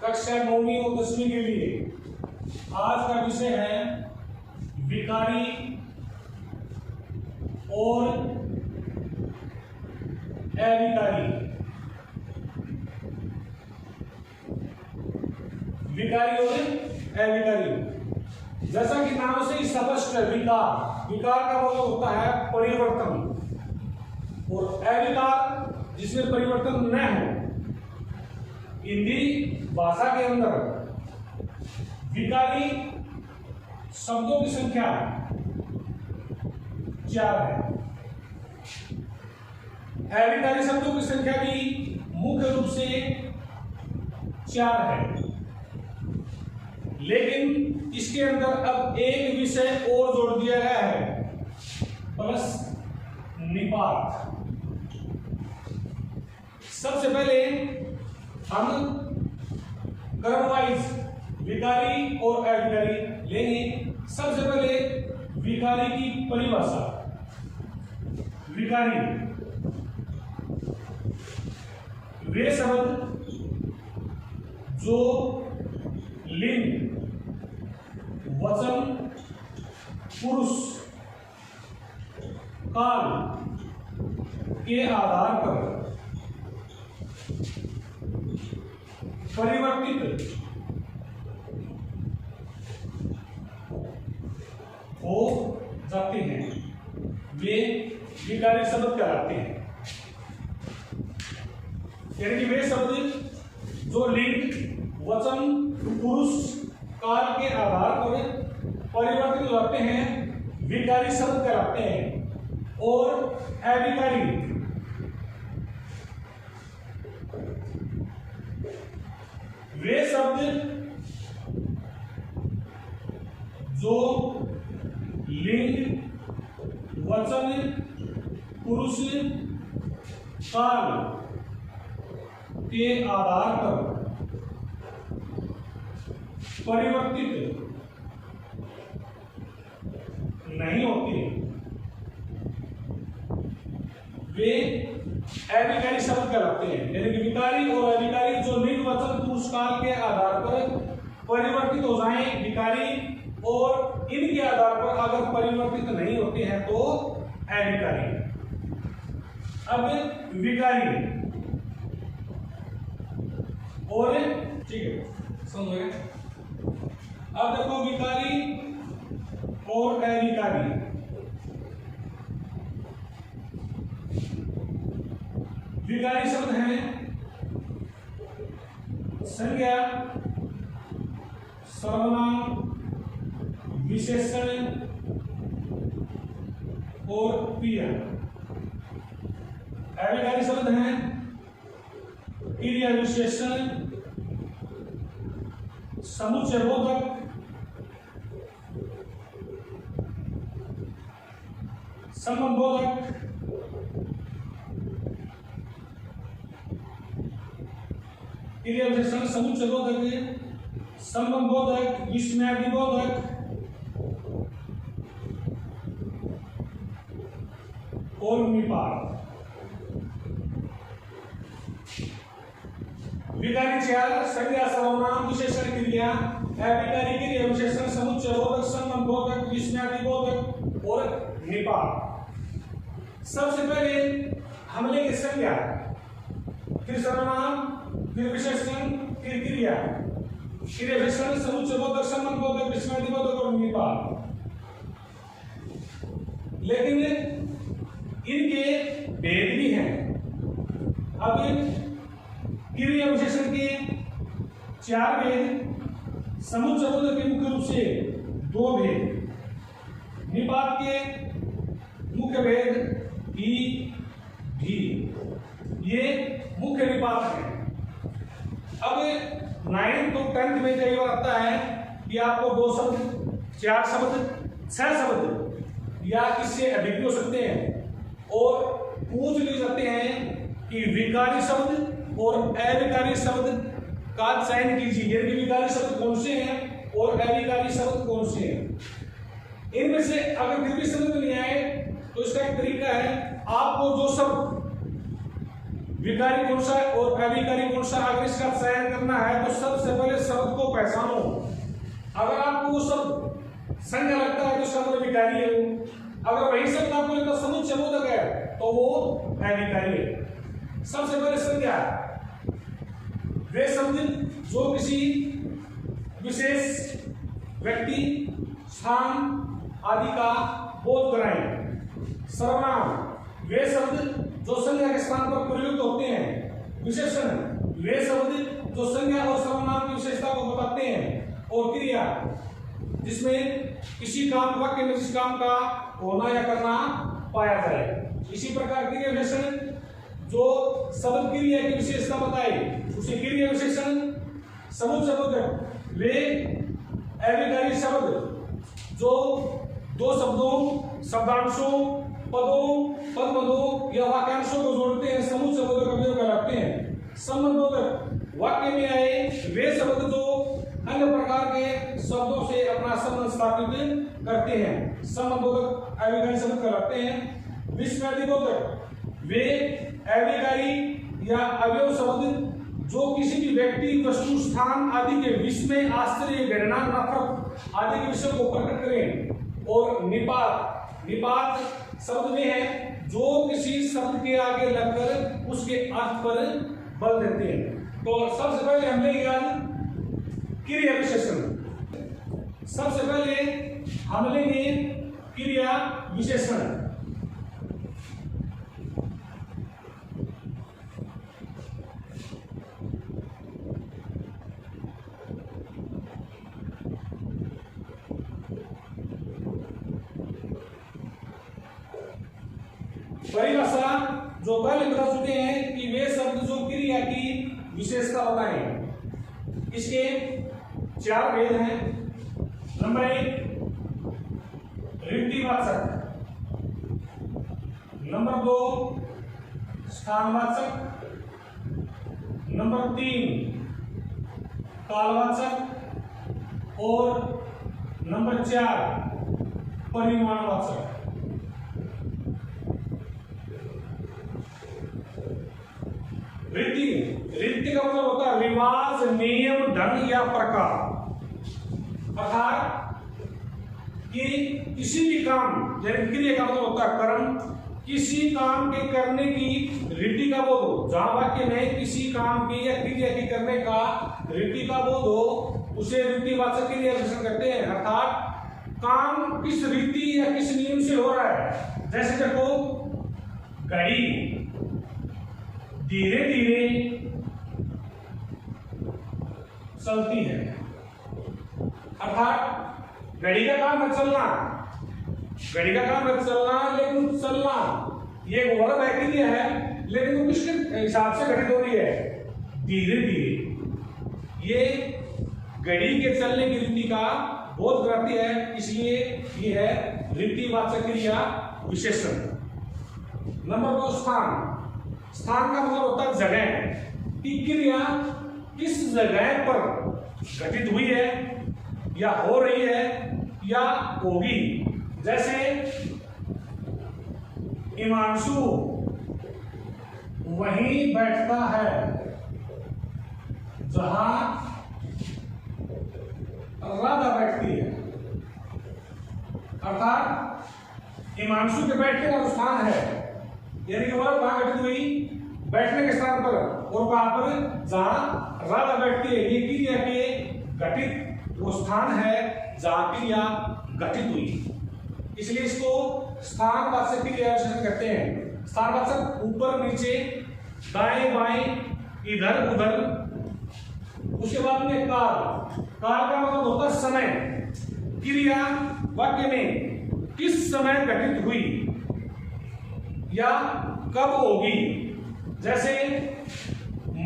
कक्षा 9वीं और 10वीं के लिए आज का विषय है विकारी और अविकारी। विकारी और अविकारी, जैसा कि नाम से ही स्पष्ट है, विकार का मतलब होता है परिवर्तन, और अविकार जिसमें परिवर्तन न हो। हिंदी भाषा के अंदर विकारी शब्दों की संख्या 4 है। अविकारी शब्दों की संख्या भी मुख्य रूप से 4 है, लेकिन इसके अंदर अब एक विषय और जोड़ दिया गया है, प्लस निपात। सबसे पहले हम क्रम वाइज विकारी और अविकारी लेंगे। सबसे पहले विकारी की परिभाषा। विकारी वे शब्द जो लिंग, वचन, पुरुष, काल के आधार पर परिवर्तित हो जाते हैं, वे विकारी शब्द कहलाते हैं। यानी कि वे शब्द जो लिंग, वचन, पुरुष, काल के आधार पर परिवर्तित हो जाते हैं, विकारी शब्द कहलाते हैं। और अविकारी वे शब्द जो लिंग, वचन, पुरुष, काल के आधार पर परिवर्तित नहीं होते, वे अविकारी शब्द कहलाते हैं। यानी कि विकारी और अविकारी जो लिंग, वचन, पुरुष, काल के आधार पर परिवर्तित हो जाएं, विकारी, और इनके आधार पर अगर परिवर्तित नहीं होते हैं तो अविकारी। अब विकारी और ठीक है, समझोगे। अब देखो विकारी और अविकारी। विकारी शब्द हैं संज्ञा, सर्वनाम, विशेषण और क्रिया। अविकारी शब्द हैं क्रिया विशेषण, समुच्चय बोधक, संबंध बोधक, क्रिया विशेषण, समुच्चय बोधक, संबंध बोधक, विस्मयादि बोधक और निपात। विकारी 4 संज्ञा, सर्वनाम, विशेषण, क्रिया। अविकारी क्रिया विशेषण, समुच्चय बोधक, संबंध बोधक, विस्मयादि बोधक और निपात। सबसे पहले हम लेंगे संज्ञा, फिर सर्वनाम, फिर विशेषण, फिर क्रिया। क्रिया विशेषण, समुच्चय बोधक, संबंध बोधक, विस्मयादि बोधक और निपात। लेकिन इनके भेद भी हैं। अब क्रिया विशेषण के 4 भेद, समुच्चय बोधक के मुख्य रूप से 2 भेद, निपात के मुख्य भेद ई भी, ये मुख्य निपात है। अब 9th और 10th में कई बार आता है कि आपको 2 शब्द, 4 शब्द, 6 शब्द या इससे अधिक भी हो सकते हैं, और पूछ लिए जाते हैं कि विकारी शब्द और अविकारी शब्द का चयन कीजिए। यानी विकारी शब्द कौन से हैं और अविकारी शब्द कौन से हैं। इनमें से अगर फिर भी समझ नहीं आए तो इसका एक तरीका है, आपको जो शब्द विकारी कौन सा और अविकारी कौन सा, अगर इसका चयन करना है तो सबसे पहले शब्द को पहचानो। अगर आपको वो शब्द संज्ञा लगता है तो उसका मतलब विकारी है वो। अगर वही शब्द आपको लगता है समुच्चय बोधक है तो वो अविकारी है। सबसे पहले संज्ञा, वे शब्द जो किसी विशेष व्यक्ति, स्थान आदि का बोध कराएं। सर्वनाम, वे शब्द जो संज्ञा के स्थान पर प्रयुक्त होते हैं। विशेषण, वे शब्द जो संज्ञा और सर्वनाम की विशेषता को बताते हैं। और क्रिया, जिसमें किसी काम, वाक्य में जिस काम का होना या करना पाया जाए। इसी प्रकार क्रिया विशेषण जो शब्द क्रिया की विशेषता बताए उसे क्रिया विशेषण। समुच्चय बोधक, वे अविकारी शब्द जो दो शब्दों, शब्दांशों, पदों, पदमदों या वाक्यांशों को जोड़ते हैं, समुच्चय बोधक अवयव कहलाते हैं। संबंधोधक, वाक्य में आए वे शब्द जो अन्य प्रकार के शब्दों से अपना संबंध स्थापित करते हैं, संबंधोधक अविकारी शब्द कहलाते हैं। विस्मयादिबोधक, वे अविकारी या अवयव शब्द जो किसी भी व्यक्ति, वस्तु, स्थान आदि के विस्मय, आश्चर्य, घृणा, नफरत आदि के विषय को प्रकट करें। और निपात, निपात शब्द में है जो किसी शब्द के आगे लगकर उसके अर्थ पर बल देते हैं। तो सबसे पहले हमने लिया क्रिया विशेषण। सबसे पहले हम लेंगे क्रिया विशेषण। परिभाषा जो पहले बता चुके हैं कि वे शब्द जो क्रिया की विशेषता बताएं। इसके चार भेद हैं। नंबर 1 ऋद्धिवाचक, नंबर 2 स्थानवाचक, नंबर 3 कालवाचक और नंबर 4 परिमाणवाचक। रीति का मतलब होता है रिवाज, नियम, ढंग या प्रकार। अर्थात कि किसी भी काम, क्रिया का मतलब होता है कर्म, किसी काम के करने की रीति का बोध हो। जहां वाक्य में किसी काम की या क्रिया की करने का रीति का बोध हो उसे रीतिवाचक क्रिया विशेषण कहते हैं। अर्थात काम किस रीति या किस नियम से हो रहा है। जैसे देखो, घड़ी धीरे धीरे चलती है, अर्थात घड़ी का काम है चलना, घड़ी का काम है चलना, लेकिन चलना ये एक वर्ब है, क्रिया है, लेकिन वो किसके हिसाब से घड़ी हो रही है, धीरे धीरे। ये घड़ी के चलने की रीति का बोध कराती है, इसलिए ये है रीतिवाचक क्रिया विशेषण। नंबर 2 स्थान। स्थान का मतलब होता है जगह, कि क्रिया किस जगह पर घटित हुई है या हो रही है या होगी। जैसे हिमांशु वहीं बैठता है जहां राधा बैठती है। अर्थात हिमांशु के बैठने का स्थान है, यानी कि वह वहां घटित हुई बैठने के स्थान पर, और वहां पर जहां राधा बैठती है। ये क्रिया के घटित वो स्थान है जहां क्रिया घटित हुई, इसलिए इसको स्थानवाचक क्रिया विशेषण कहते हैं। स्थानवाचक ऊपर नीचे, दाएं बाएं, इधर उधर। उसके बाद में काल। काल का मतलब होता है समय। क्रिया वाक्य में किस समय घटित हुई या कब होगी। जैसे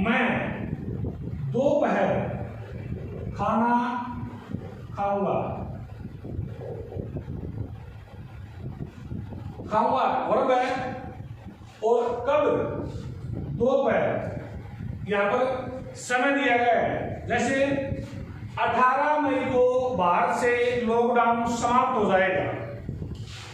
मैं दोपहर खाना खाऊंगा, खाऊंगा वर्ब है, और कब, दोपहर। यहां पर समय दिया गया है। जैसे 18 मई को भारत से लॉकडाउन समाप्त हो जाएगा,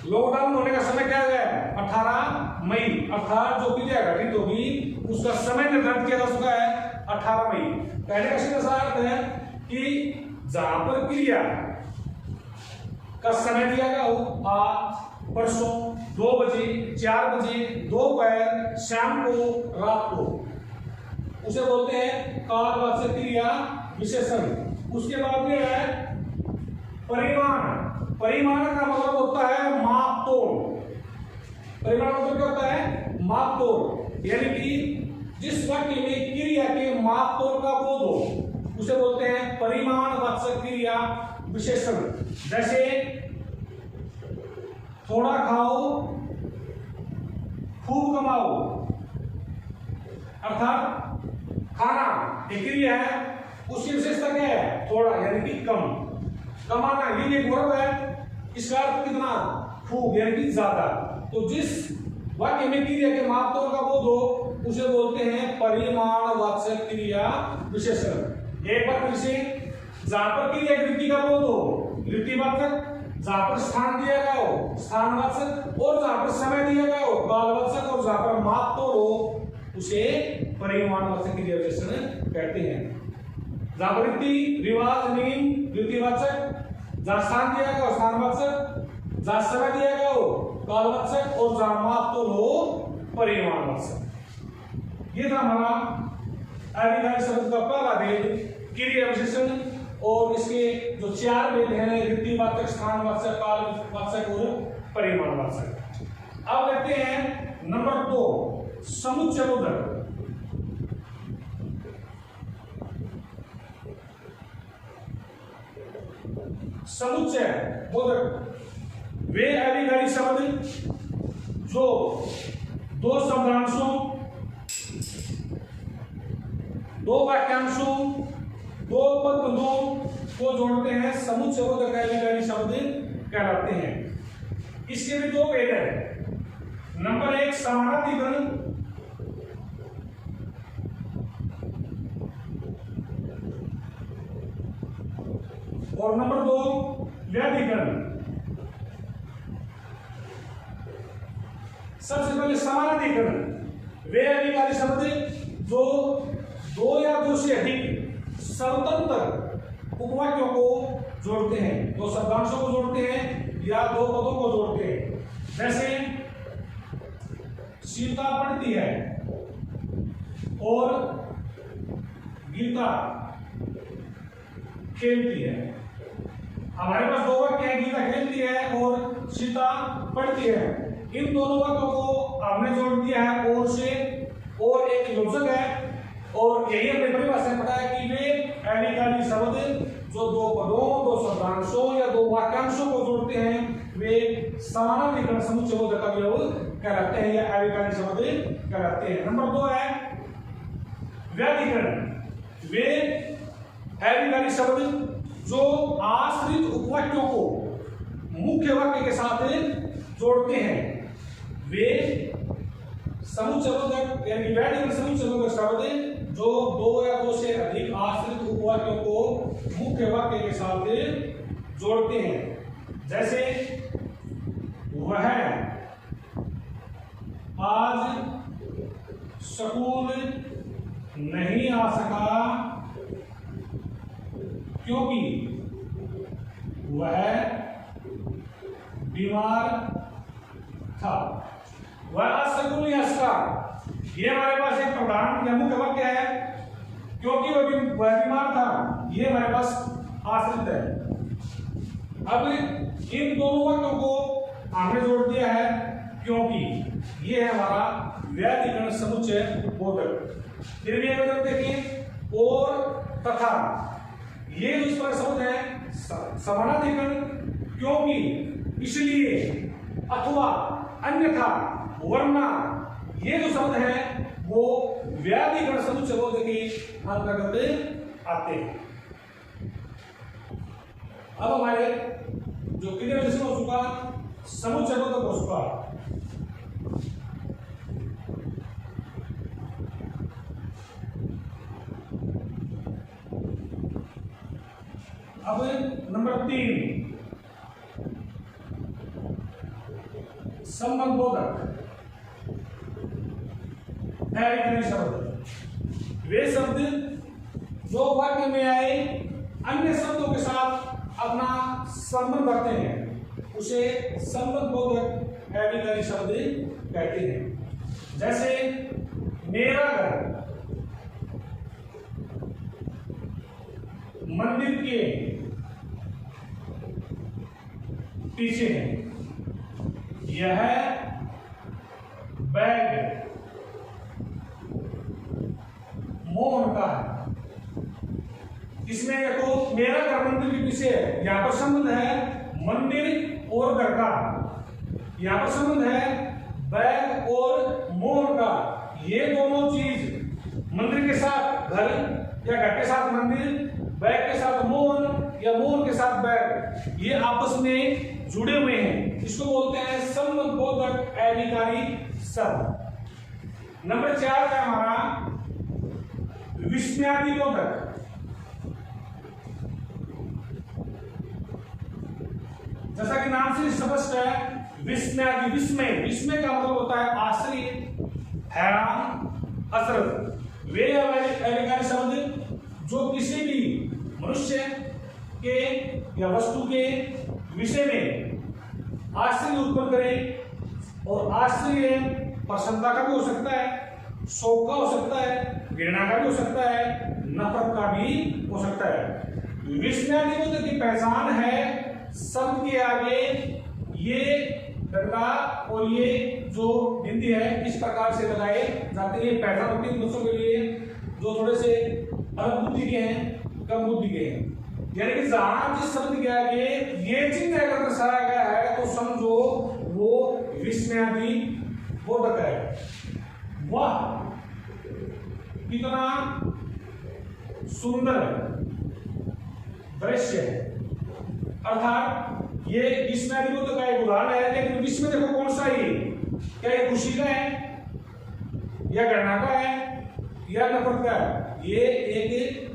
लॉकडाउन होने का समय क्या है 18 मई, अर्थात जो क्रिया घटित होगी उसका समय निर्धारित किया जा चुका है 18 मई। कहने का सीधा सा अर्थ है कि जहां पर क्रिया का समय दिया गया हो आज, परसों, 2 बजे, 4 बजे, दोपहर, शाम को, रात को, उसे बोलते हैं कालवाचक क्रिया विशेषण। उसके बाद ये है परिमाण। परिमाण का मतलब होता है माप तोल। परिमाण मतलब क्या होता है माप तोल, यानी कि जिस वाक्य में क्रिया के माप तोल का बोध हो उसे बोलते हैं परिमाणवाचक क्रिया विशेषण। जैसे थोड़ा खाओ खूब कमाओ, अर्थात खाना एक क्रिया है, उसकी विशेषता क्या है थोड़ा यानी कि कम, कमाना ये एक वर्ब है, इसका अर्थ कितना खूब यानी कि ज्यादा। तो जिस वाक्य में क्रिया के माप तोल का बोध हो उसे बोलते हैं परिमाणवाचक क्रिया विशेषण। एक बार फिर से, जहां पर क्रिया वृत्ति का बोध हो वृत्तिवाचक, जहां पर स्थान दिया गया हो स्थानवाचक, और जहां पर समय दिया गया हो कालवाचक, और जहां पर माप तोल हो उसे परिमाणवाचक क्रिया विशेषण कहते हैं। जहां पर वृत्ति, रिवाज, नियम वृत्तिवाचक, जहां स्थान दिया गया हो स्थानवाचक, जहां समय दिया गया हो कालवाचक, और जहां माप तोल हो परिमाणवाचक। ये था हमारा आधिकारिक शब्द का पहला भेद क्रिया विशेषण, और इसके जो 4 भेद हैं वृत्तिवाचक, स्थानवाचक, कालवाचक और परिमाणवाचक। अब देखते हैं नंबर 2 समुच्चय बोधक। समुच्चय बोधक वे अधिकारी शब्द जो 2 शब्दांशों, 2 वाक्यांशों, 2 पदबंधों को जोड़ते हैं समुच्चय बोधक अधिकारी शब्द कहलाते हैं। इसके भी 2 भेद हैं। नंबर 1 समानाधिकरण, और नंबर 2 व्याधिकरण। सबसे पहले समानाधिकरण वे अधिकारी शब्द जो 2 या 2 से अधिक स्वतंत्र उपवाक्यों को जोड़ते हैं, 2 शब्दांशों को जोड़ते हैं या 2 पदों को जोड़ते हैं। जैसे सीता पढ़ती है और गीता खेलती है। हमारे पास 2 वाक्य हैं, गीता खेलती है और सीता पढ़ती है। इन दोनों वाक्यों को हमने जोड़ दिया है और से, और एक योजक है, और यही हमने परिभाषा में पढ़ा है कि वे अधिकारी शब्द जो 2 पदों, 2 शब्दांशों या 2 वाक्यांशों को जोड़ते हैं वे समानाधिकरण समुच्चय बोधक कहलाते हैं या अधिकारी शब्द कहलाते हैं। नंबर 2 है व्याधिकरण वे अधिकारी शब्द जो आश्रित उपवाक्यों को मुख्य वाक्य के साथ जोड़ते हैं वे समुच्चय बोधक यानी व्याधिकरण समुच्चय बोधक शब्द जो 2 या 2 से अधिक आश्रित उपवाक्यों को मुख्य वाक्य के साथ जोड़ते हैं। जैसे वह आज स्कूल नहीं आ सका क्योंकि वह बीमार था। वह आज स्कूल नहीं आ सका, ये हमारे पास एक प्रधान या मुख्य वाक्य है। क्योंकि वह बीमार था, ये हमारे पास आश्रित है। अब इन दोनों वाक्यों को हमने जोड़ दिया है क्योंकि ये है हमारा व्याधिकरण समुच्चय बोधक। फिर भी एक देखिए और तथा, ये जो इस पर शब्द है समानाधिकरण, क्योंकि, इसलिए, अथवा, अन्यथा, वरना, ये जो शब्द है वो व्याधिकरण समुच्चय बोधक के अंतर्गत आते हैं। अब हमारे जो क्रिया विशेषण हो चुका, समुच्चय बोधक हो चुका। अब नंबर 3 संबंधबोधक अधिकारी शब्द वे शब्द जो वाक्य में आए अन्य शब्दों के साथ अपना संबंध रखते हैं उसे संबंधबोधक अधिकारी शब्द कहते हैं। जैसे मेरा घर मंदिर के पीछे है, यह बैग मोहन का है। इसमें देखो मेरा घर मंदिर के पीछे है, यहां पर संबंध है मंदिर और घर का, यहां पर संबंध है बैग और मोहन का। ये दोनों चीज मंदिर के साथ घर या घर के साथ मंदिर, बैग के साथ मोहन या मोहन के साथ बैग, ये आपस में जुड़े हुए हैं। इसको बोलते हैं संबंधबोधक अधिकारी शब्द। नंबर 4 है हमारा विस्मयादिबोधक। जैसा कि नाम से स्पष्ट है विस्मयादि, विस्मय, विस्मय का मतलब होता है आश्चर्य, हैरान, अचरज। वे अधिकारी शब्द जो किसी भी मनुष्य के या वस्तु के विषय में आश्चर्य उत्पन्न करे, और आश्चर्य प्रसन्नता का भी हो सकता है, शोक का हो सकता है, घृणा का भी हो सकता है, नफरत का भी हो सकता है। विस्मयादिबोधक की पहचान है शब्द के आगे ये डंडा और ये जो बिंदी है इस प्रकार से लगाए जाते हैं। पहचान होती है बच्चों के लिए जो थोड़े से अलग बुद्धि के हैं, कम बुद्धि के हैं। यानी कि जहां जिस शब्द के आगे ये चिन्ह अगर दर्शाया गया है तो समझो वो विस्मयादिबोधक है। वाह कितना सुंदर दृश्य है, अर्थात ये विस्मयादिबोधक का एक उदाहरण है। लेकिन विस्मय देखो कौन सा है, क्या ये खुशी का है या घृणा का है या नफरत का है? ये एक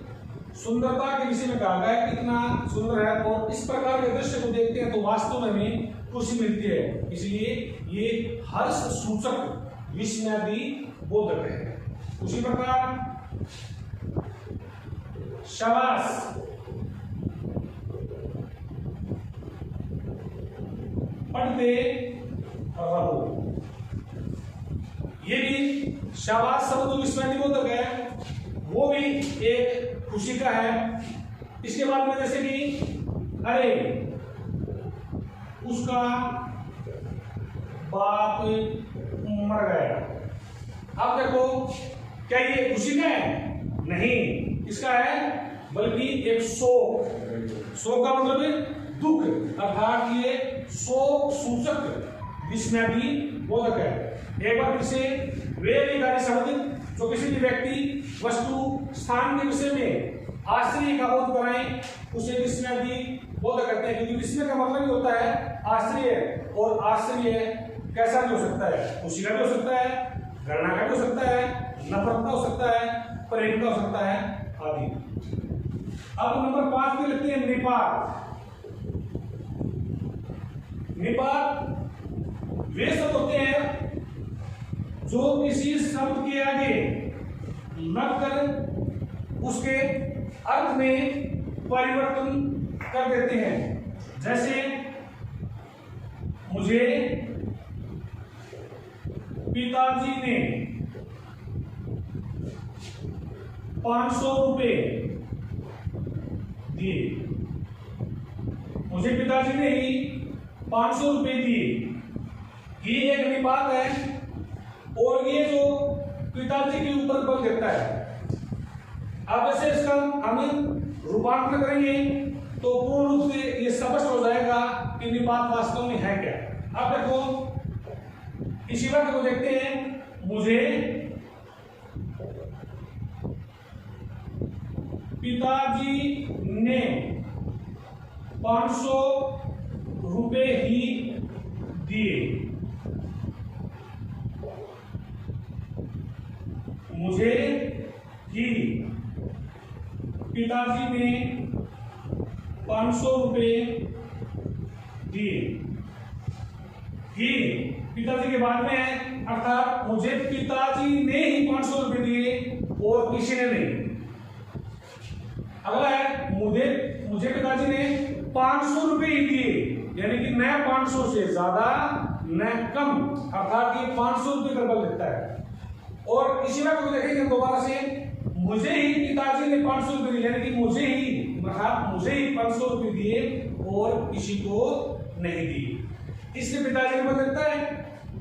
सुंदरता के विषय में कहा गया है, कितना सुंदर है। और इस प्रकार के दृश्य को देखते हैं तो वास्तव में हमें खुशी मिलती है, इसलिए ये हर्ष सूचक विस्मयादिबोधक है। उसी प्रकार शाबाश, पढ़ते रहो, ये भी शाबाश शब्द विस्मयादिबोधक है, वो भी एक खुशी का है। इसके बाद में जैसे कि अरे उसका बाप मर गया, अब देखो क्या ये खुशी का है? नहीं, इसका है बल्कि एक शोक। शोक का मतलब दुख, अर्थात ये शोक सूचक विस्मयादिबोधक है। एक बार फिर से वे अधिकारी शब्द जो किसी भी व्यक्ति, वस्तु, स्थान के विषय में आश्चर्य का बोध कराएं उसे विस्मयादिबोधक कहते हैं। क्योंकि विस्मय का मतलब ही होता है आश्चर्य, और आश्चर्य कैसा भी हो सकता है, खुशी का भी हो सकता है, घृणा का भी हो सकता है, नफरत का हो सकता है, प्रेम का हो सकता है आदि। अब नंबर 5 पे लिखते हैं निपात। निपात वे शब्द होते हैं जो किसी शब्द के आगे लगकर उसके अर्थ में परिवर्तन कर देते हैं। जैसे मुझे पिताजी ने 500 रुपए दिए, मुझे पिताजी ने ही 500 रुपए दिए। ये एक निपात है, और ये जो पिताजी के ऊपर बल देता है। अब ऐसे इसका हम रूपांतरण करेंगे तो पूर्ण रूप से ये स्पष्ट हो जाएगा कि निपात वास्तव में है क्या। अब देखो इसी वाक्य को देखते हैं, मुझे पिताजी ने 500 रुपए ही दिए, मुझे ही पिताजी ने 500 रुपए दिए। ही पिताजी के बाद में है, अर्थात मुझे पिताजी ने ही 500 रुपए दिए और किसी ने नहीं। अगला है मुझे पिताजी ने 500 रुपए ही दिए, यानी कि न 500 से ज्यादा न कम, अर्थात ये 500 रुपए का बल देता है। और इसी में को देखेंगे दोबारा से, मुझे ही पिताजी ने 500 रुपए दिए, यानी कि मुझे ही 500 रुपए दिए और किसी को नहीं दिए। इससे पिताजी ने बल देता है,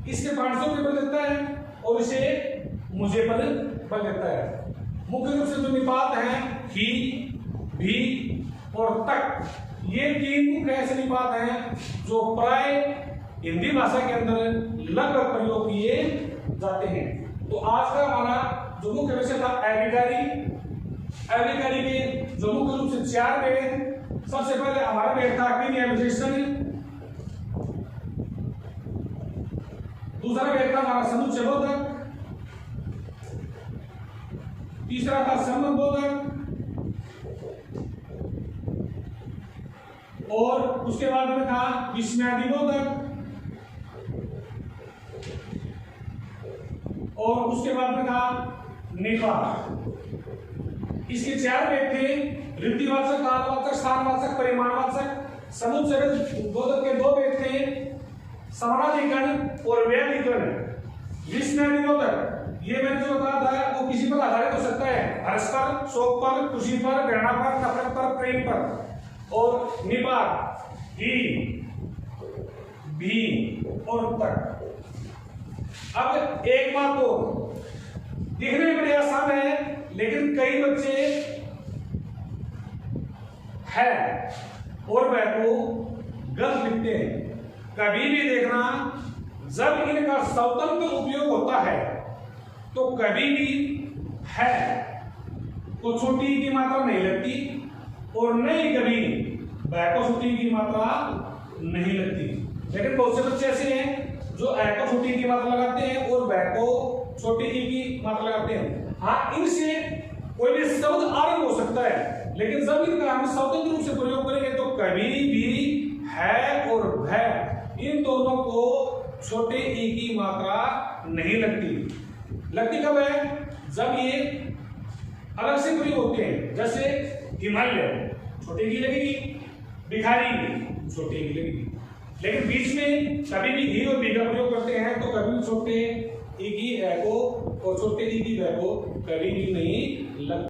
इससे 500 रुपए बल देता है और इसे मुझे बल देता है। मुख्य रूप से जो निपात हैं ही, भी और तक, ये तीन मुख्य ऐसे निपात हैं जो प्राय हिंदी भाषा के अंदर लगभग प्रयोग किए जाते हैं। तो आज का हमारा जो मुख्य विषय था एविकारी के जो मुख्य रूप से 4 भेद। सबसे पहले हमारा भेद था क्रिया विशेषण, दूसरा भेद था हमारा समुच्चय बोधक, तीसरा था संबंध बोधक, और उसके बाद में था विस्मयादि बोधक, और उसके बाद में था निपात। इसके 4 भेद थे, ऋद्धिवाचक, कालवाचक, स्थानवाचक, परिमाणवाचक। समुच्चय बोधक के 2 भेद थे, समानाधिकरण और व्याधिकरण। विस्मयादि बोधक ये मैंने जो बताया था वो किसी पर आधारित हो सकता है, हर्ष पर, शोक पर, खुशी पर, घृणा पर, नफरत पर, प्रेम पर। और निपात ही, भी और तक। अब एक बात तो दिखने में बड़ी आसान है, लेकिन कई बच्चे है और वह को गलत लिखते हैं। कभी भी देखना, जब इनका स्वतंत्र उपयोग होता है तो कभी भी है को छोटी की मात्रा नहीं लगती और नहीं कभी वह को छोटी की मात्रा नहीं लगती। लेकिन बहुत से बच्चे ऐसे हैं जो ए को छोटी की मात्रा लगाते हैं और वह को छोटी ई की मात्रा लगाते हैं। हाँ, इनसे कोई भी शब्द आरंभ हो सकता है, लेकिन जब इनका हम स्वतंत्र रूप से प्रयोग करेंगे तो कभी भी है और वह, इन दोनों को छोटे ई की मात्रा नहीं लगती। लगती कब है? जब ये अलग से प्रयोग होते हैं। जैसे हिमालय छोटे की लगेगी, भिखारी छोटे की लगेगी। लेकिन बीच में कभी भी ही और भी का प्रयोग करते हैं तो कभी छोटे ई की ए को और छोटे ई की वे को कभी भी नहीं लगता।